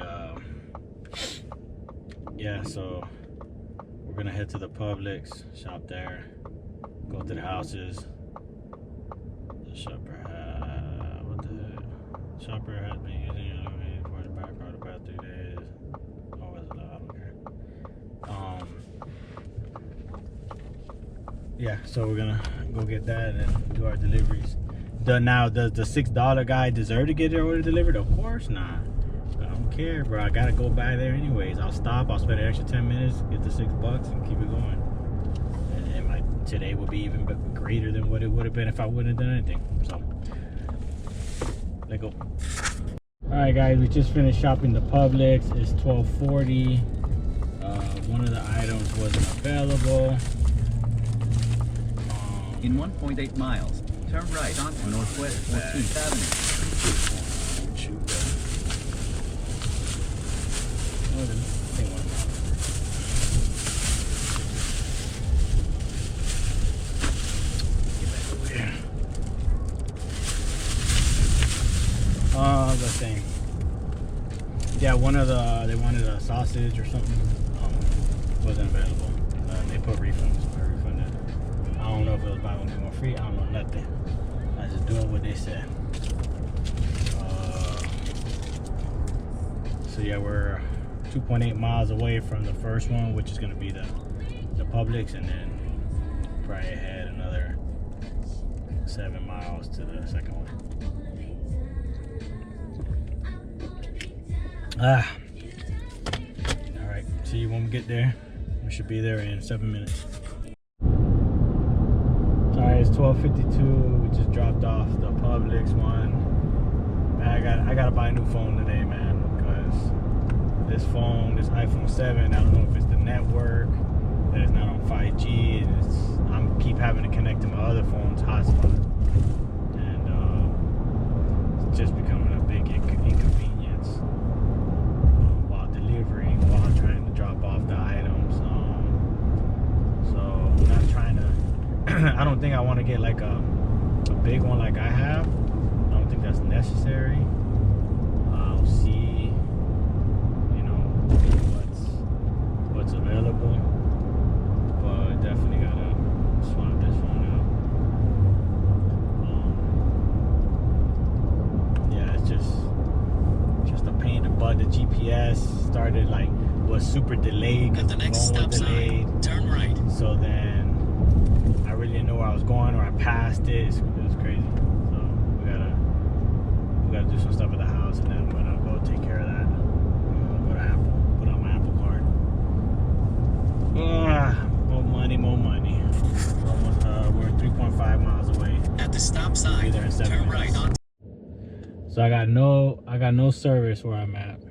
yeah, so we're gonna head to the Publix, shop there, go to the houses. The shopper what the heck? Shopper has been using your elevator for the background the past 3 days. Oh, was it? I don't care. Yeah, so we're gonna go get that and do our deliveries. Now, does the $6 guy deserve to get their order delivered? Of course not. I don't care, bro. I gotta go by there anyways. I'll stop. I'll spend an extra 10 minutes, get the $6, and keep it going. And my today will be even greater than what it would have been if I wouldn't have done anything. So, let's go. All right, guys. We just finished shopping the Publix. It's 12:40. One of the items wasn't available. In 1.8 miles, turn right onto Northwest 14th Avenue. The thing. Yeah, they wanted a sausage or something. Wasn't available. They put refunds. I refunded. I don't know if it was buy one get one free. I don't know nothing. I just doing what they said. So yeah, we're 2.8 miles away from the first one, which is gonna be the Publix, and then probably head another 7 miles to the second one. All right, see you when we get there. We should be there in 7 minutes. All right, it's 12:52. We just dropped off the Publix one. Man, I gotta buy a new phone today, man, because this phone, this iPhone 7, I don't know if it's the network that it's not on 5G, and I'm keep having to connect to my other phone's hotspot, and it's just becoming a big inconvenience while delivering, while trying to drop off the items. So I'm not trying to. I don't think I want to get like a big one like I have. I don't think that's necessary. I'll see, you know, what's available, but definitely gotta swap this phone out. Yeah, it's just a pain in the butt. The GPS was super delayed because the next stop sign, turn right. So then I really didn't know where I was going, or I passed it. It was crazy. So we gotta do some stuff at the house, and then I'm gonna go take care of that. Go to Apple, put on my Apple card. More money. Almost, we're 3.5 miles away. At the stop sign, be there in 7 minutes. Right on. So I got no service where I'm at.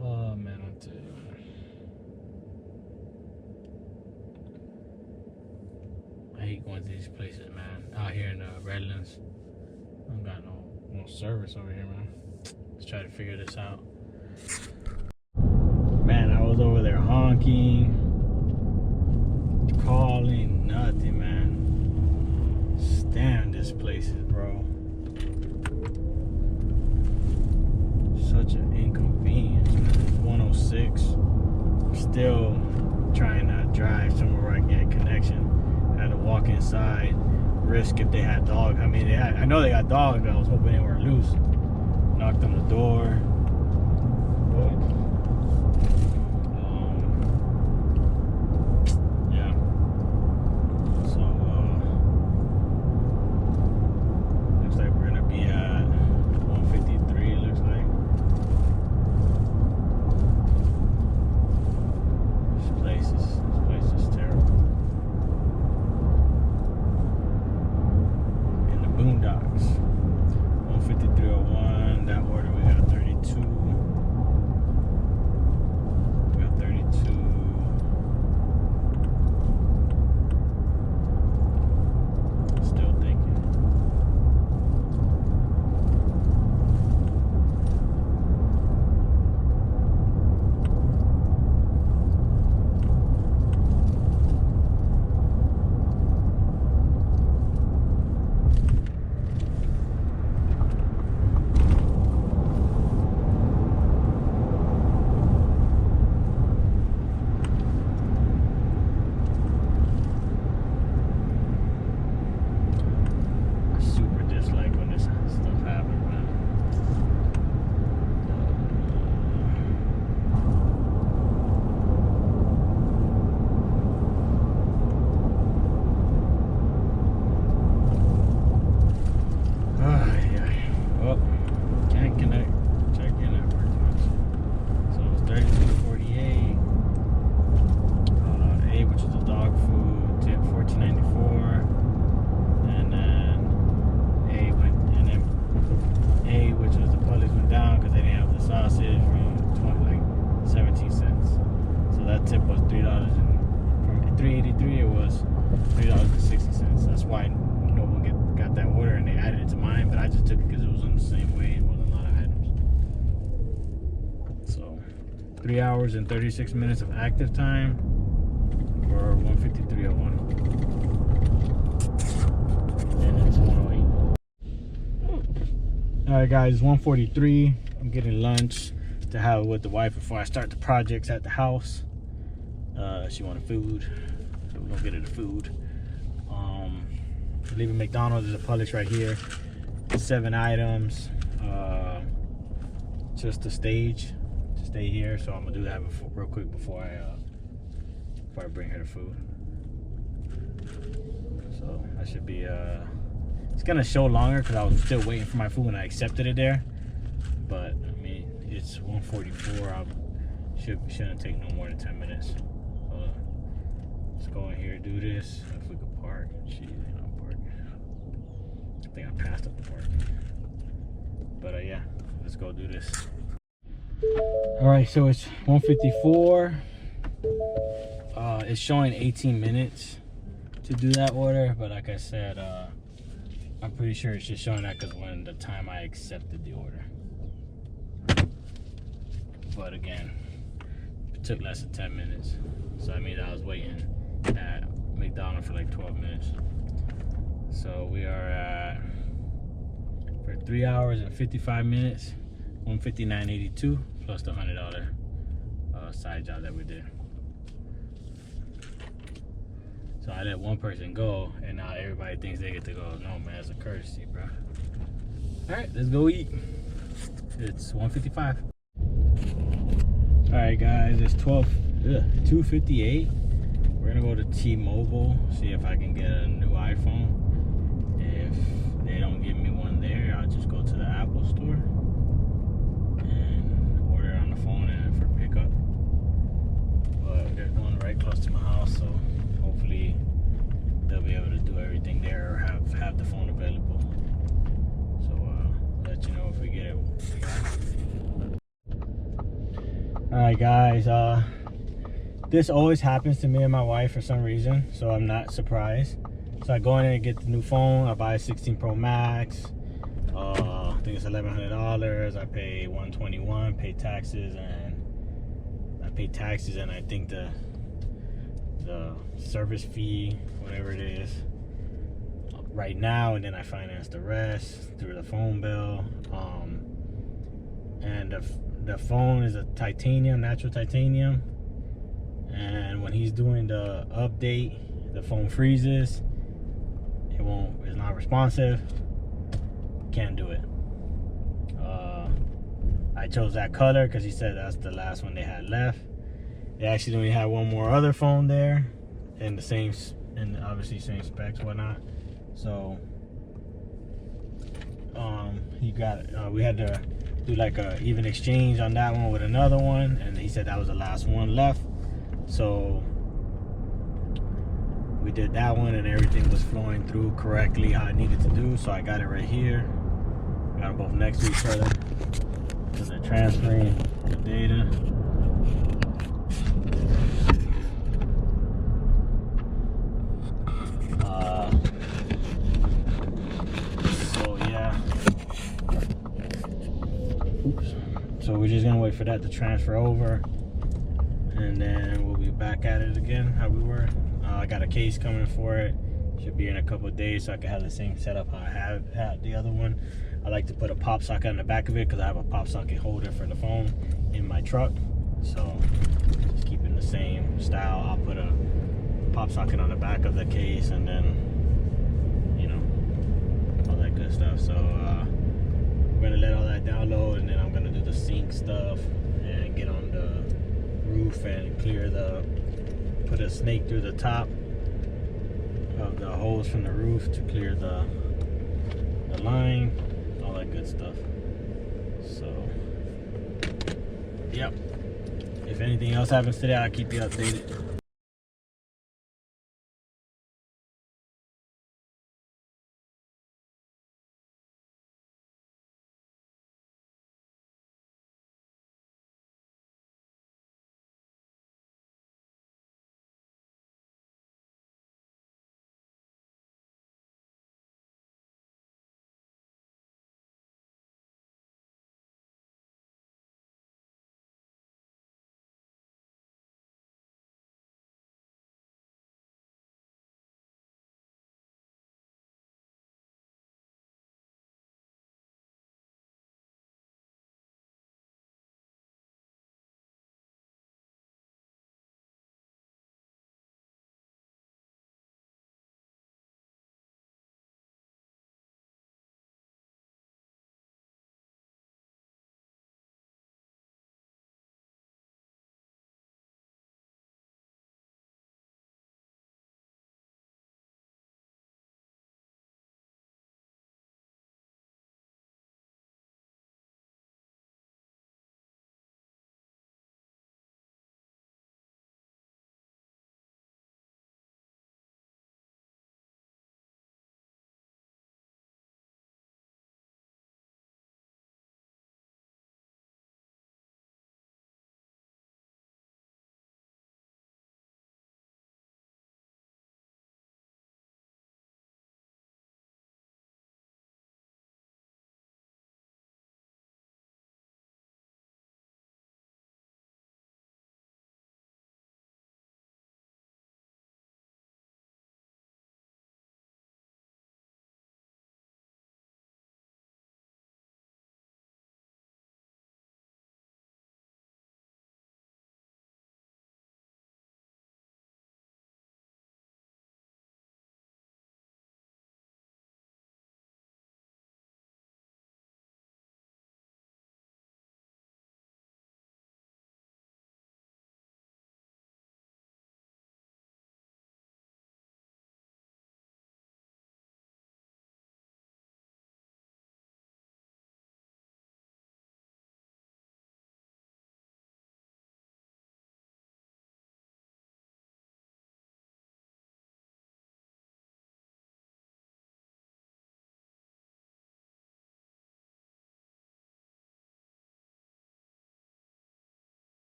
Oh man, I'll tell you, man. I hate going to these places, man. Out here in Redlands, I don't got no service over here, man. Let's try to figure this out. Man, I was over there honking, calling, nothing, man. Damn, this place is, bro. Such an inconvenience, man. 106. Still trying to drive somewhere where I can get a connection. I had to walk inside, risk if they had dogs. I mean, I know they got dogs, but I was hoping they weren't loose. Knocked on the door. Yeah. So, looks like we're gonna be at 153, it looks like. This place is terrible. In the boondocks. 153.01, that order we got 32. We got 32. Still thinking. $3.83, it was $3.60. That's why no one got that order and they added it to mine, but I just took it because it was on the same way. It wasn't a lot of items. So 3 hours and 36 minutes of active time for 153.01. And it's 108. Alright guys, it's 1:43. I'm getting lunch to have with the wife before I start the projects at the house. She wanted food, so we're gonna get her the food. Leaving McDonald's. There's a Publix right here. 7 items. Just a stage to stay here, so I'm gonna do that real quick before I bring her the food. So that should be it's gonna show longer because I was still waiting for my food when I accepted it there. But I mean, it's 1:44. Shouldn't take no more than 10 minutes. So let's go in here and do this. If we could park. Jeez, not park. I think I passed up the park. But yeah, let's go do this. All right, so it's 1:54. It's showing 18 minutes to do that order, but like I said, I'm pretty sure it's just showing that because when the time I accepted the order. But again, it took less than 10 minutes. So I mean, I was waiting at McDonald's for like 12 minutes. So we are at, for 3 hours and 55 minutes, 159.82 plus the $100 side job that we did. So I let one person go, and now everybody thinks they get to go. No, man, it's a courtesy, bro. All right, let's go eat. It's 1:55. All right, guys, it's 2:58. We're gonna go to T-Mobile, see if I can get a new iPhone. If they don't give me one there, I'll just go to the Apple store and order it on the phone and for pickup. But they're going right close to my house, so hopefully they'll be able to do everything there or have the phone available. So I'll let you know if we get it. Alright guys, this always happens to me and my wife for some reason, so I'm not surprised. So I go in and get the new phone. I buy a 16 Pro Max. I think it's $1,100. I pay $121, pay taxes, and I think the service fee, whatever it is, right now, and then I finance the rest through the phone bill. And the phone is a titanium, natural titanium, and when he's doing the update, the phone freezes. It's not responsive. Can't do it. I chose that color because he said that's the last one they had left. They actually only had one more other phone there, and the same, and obviously same specs, whatnot. So he got it. We had to do like a even exchange on that one with another one, and he said that was the last one left. So we did that one, and everything was flowing through correctly how I needed to do. So I got it right here. Got them both next to each other. So they're transferring the data. So yeah. Oops. So we're just gonna wait for that to transfer over, and then we'll be back at it again how we were. I got a case coming for it. Should be in a couple of days, so I can have the same setup how I have had the other one. I like to put a pop socket on the back of it because I have a pop socket holder for the phone in my truck. So just keeping the same style. I'll put a pop socket on the back of the case, and then, you know, all that good stuff. So we're gonna let all that download, and then I'm gonna do the sync stuff and get on the roof and put a snake through the top of the holes from the roof to clear the line, all that good stuff. So yep, if anything else happens today, I'll keep you updated.